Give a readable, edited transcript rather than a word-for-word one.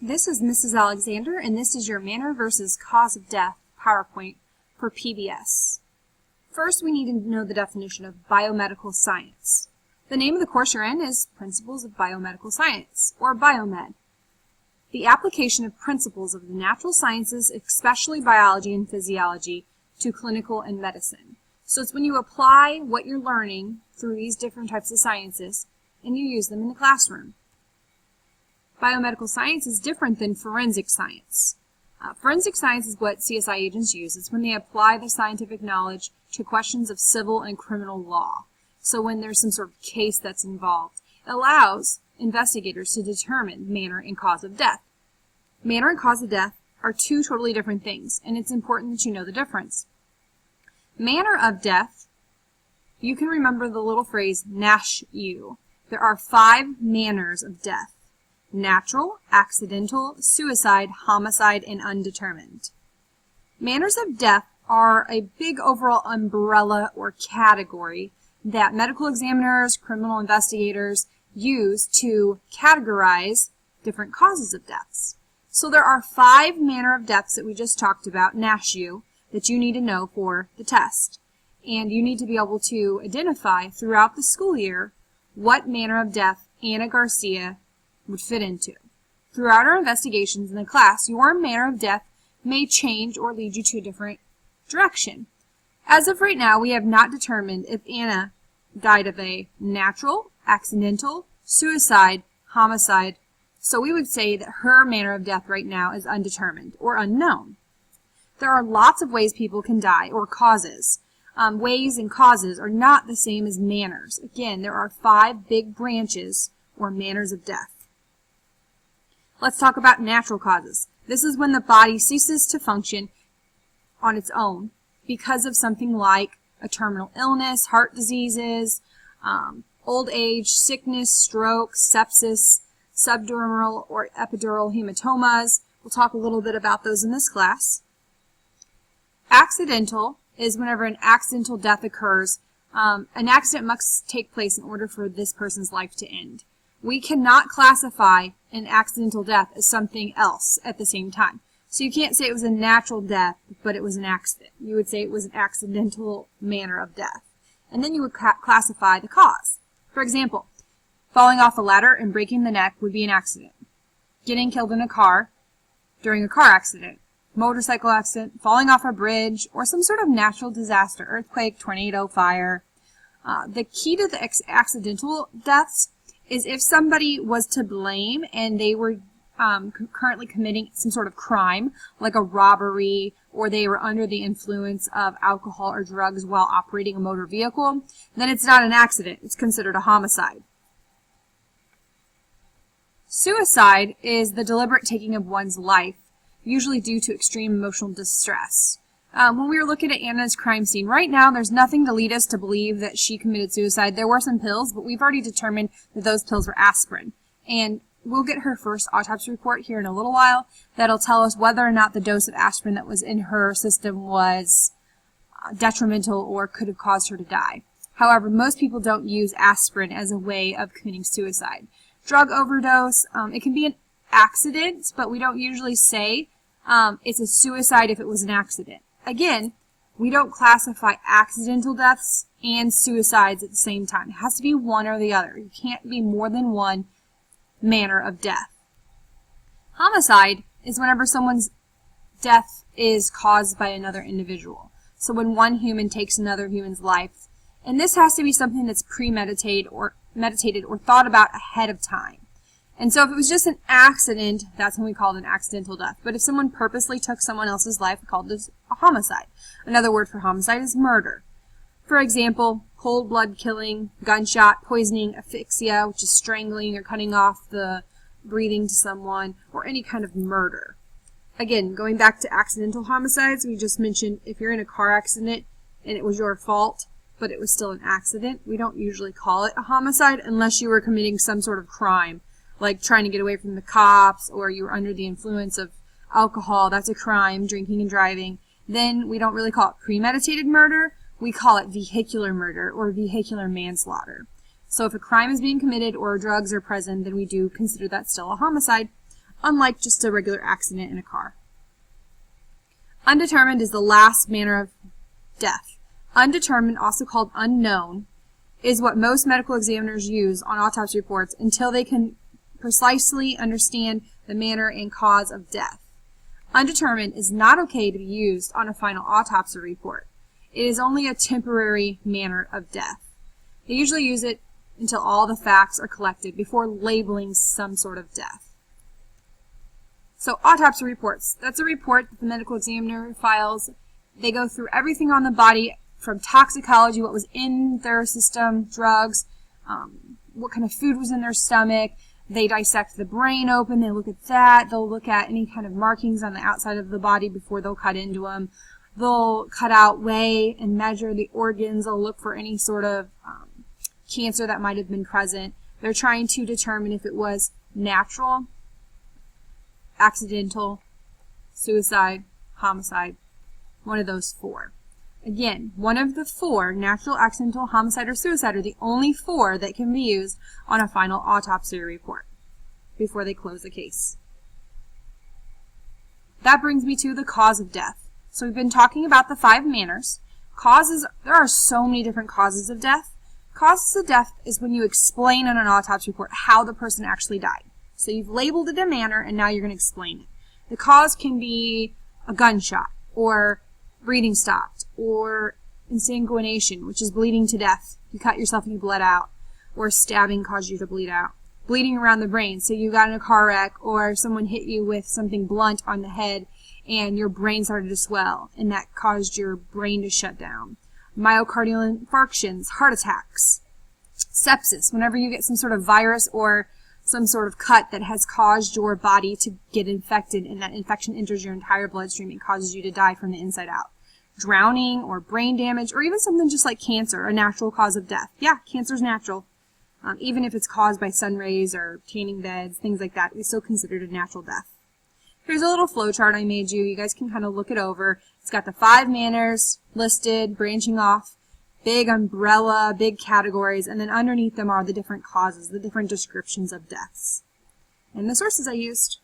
This is Mrs. Alexander, and this is your Manner versus Cause of Death PowerPoint for PBS. First, we need to know the definition of biomedical science. The name of the course you're in is Principles of Biomedical Science, or Biomed. The application of principles of the natural sciences, especially biology and physiology, to clinical and medicine. So it's when you apply what you're learning through these different types of sciences, and you use them in the classroom. Biomedical science is different than forensic science. Forensic science is what CSI agents use. It's when they apply the scientific knowledge to questions of civil and criminal law. So when there's some sort of case that's involved, it allows investigators to determine manner and cause of death. Manner and cause of death are two totally different things, and it's important that you know the difference. Manner of death, you can remember the little phrase, "nash you." There are 5 manners of death: natural, accidental, suicide, homicide, and undetermined. Manners of death are a big overall umbrella or category that medical examiners, criminal investigators use to categorize different causes of deaths. So there are 5 manner of deaths that we just talked about, NASHU, that you need to know for the test. And you need to be able to identify throughout the school year what manner of death Anna Garcia would fit into. Throughout our investigations in the class, your manner of death may change or lead you to a different direction. As of right now, we have not determined if Anna died of a natural, accidental, suicide, homicide, so we would say that her manner of death right now is undetermined or unknown. There are lots of ways people can die, or causes. Ways and causes are not the same as manners. Again, there are 5 big branches or manners of death. Let's talk about natural causes. This is when the body ceases to function on its own because of something like a terminal illness, heart diseases, old age, sickness, stroke, sepsis, subdural or epidural hematomas. We'll talk a little bit about those in this class. Accidental is whenever an accidental death occurs. An accident must take place in order for this person's life to end. We cannot classify an accidental death as something else at the same time. So you can't say it was a natural death, but it was an accident. You would say it was an accidental manner of death. And then you would classify the cause. For example, falling off a ladder and breaking the neck would be an accident. Getting killed in a car during a car accident, motorcycle accident, falling off a bridge, or some sort of natural disaster, earthquake, tornado, fire. The key to the accidental deaths is if somebody was to blame and they were currently committing some sort of crime, like a robbery, or they were under the influence of alcohol or drugs while operating a motor vehicle, then it's not an accident. It's considered a homicide. Suicide is the deliberate taking of one's life, usually due to extreme emotional distress. When we were looking at Anna's crime scene, right now there's nothing to lead us to believe that she committed suicide. There were some pills, but we've already determined that those pills were aspirin. And we'll get her first autopsy report here in a little while that'll tell us whether or not the dose of aspirin that was in her system was detrimental or could have caused her to die. However, most people don't use aspirin as a way of committing suicide. Drug overdose, it can be an accident, but we don't usually say it's a suicide if it was an accident. Again, we don't classify accidental deaths and suicides at the same time. It has to be one or the other. You can't be more than one manner of death. Homicide is whenever someone's death is caused by another individual. So when one human takes another human's life. And this has to be something that's premeditated or thought about ahead of time. And so if it was just an accident, that's when we call it an accidental death. But if someone purposely took someone else's life, we call this a homicide. Another word for homicide is murder. For example, cold blood killing, gunshot, poisoning, asphyxia, which is strangling or cutting off the breathing to someone, or any kind of murder. Again, going back to accidental homicides, we just mentioned if you're in a car accident and it was your fault, but it was still an accident, we don't usually call it a homicide unless you were committing some sort of crime, like trying to get away from the cops, or you were under the influence of alcohol. That's a crime, drinking and driving. Then we don't really call it premeditated murder. We call it vehicular murder or vehicular manslaughter. So if a crime is being committed or drugs are present, then we do consider that still a homicide. unlike just a regular accident in a car. Undetermined is the last manner of death. Undetermined, also called unknown, is what most medical examiners use on autopsy reports until they can precisely understand the manner and cause of death. Undetermined is not okay to be used on a final autopsy report. It is only a temporary manner of death. They usually use it until all the facts are collected before labeling some sort of death. So autopsy reports, that's a report that the medical examiner files. They go through everything on the body from toxicology, what was in their system, drugs, what kind of food was in their stomach. They dissect the brain open, they look at that. They'll look at any kind of markings on the outside of the body before they'll cut into them. They'll cut out, weigh, and measure the organs. They'll look for any sort of cancer that might have been present. They're trying to determine if it was natural, accidental, suicide, homicide, one of those four. Again, one of the four, natural, accidental, homicide, or suicide, are the only four that can be used on a final autopsy report before they close the case. That brings me to the cause of death. So we've been talking about the 5 manners. Causes, there are so many different causes of death. Causes of death is when you explain on an autopsy report how the person actually died. So you've labeled it a manner, and now you're going to explain it. The cause can be a gunshot, or breathing stopped, or insanguination, which is bleeding to death. You cut yourself and you bled out, or stabbing caused you to bleed out. Bleeding around the brain, so you got in a car wreck, or someone hit you with something blunt on the head, and your brain started to swell, and that caused your brain to shut down. Myocardial infarctions, heart attacks. Sepsis, whenever you get some sort of virus or some sort of cut that has caused your body to get infected, and that infection enters your entire bloodstream and causes you to die from the inside out. Drowning or brain damage, or even something just like cancer, a natural cause of death. Yeah, cancer's natural. Even if it's caused by sun rays or tanning beds, things like that, it's still considered a natural death. Here's a little flow chart I made you. You guys can kind of look it over. It's got the 5 manners listed, branching off, big umbrella, big categories, and then underneath them are the different causes, the different descriptions of deaths. And the sources I used.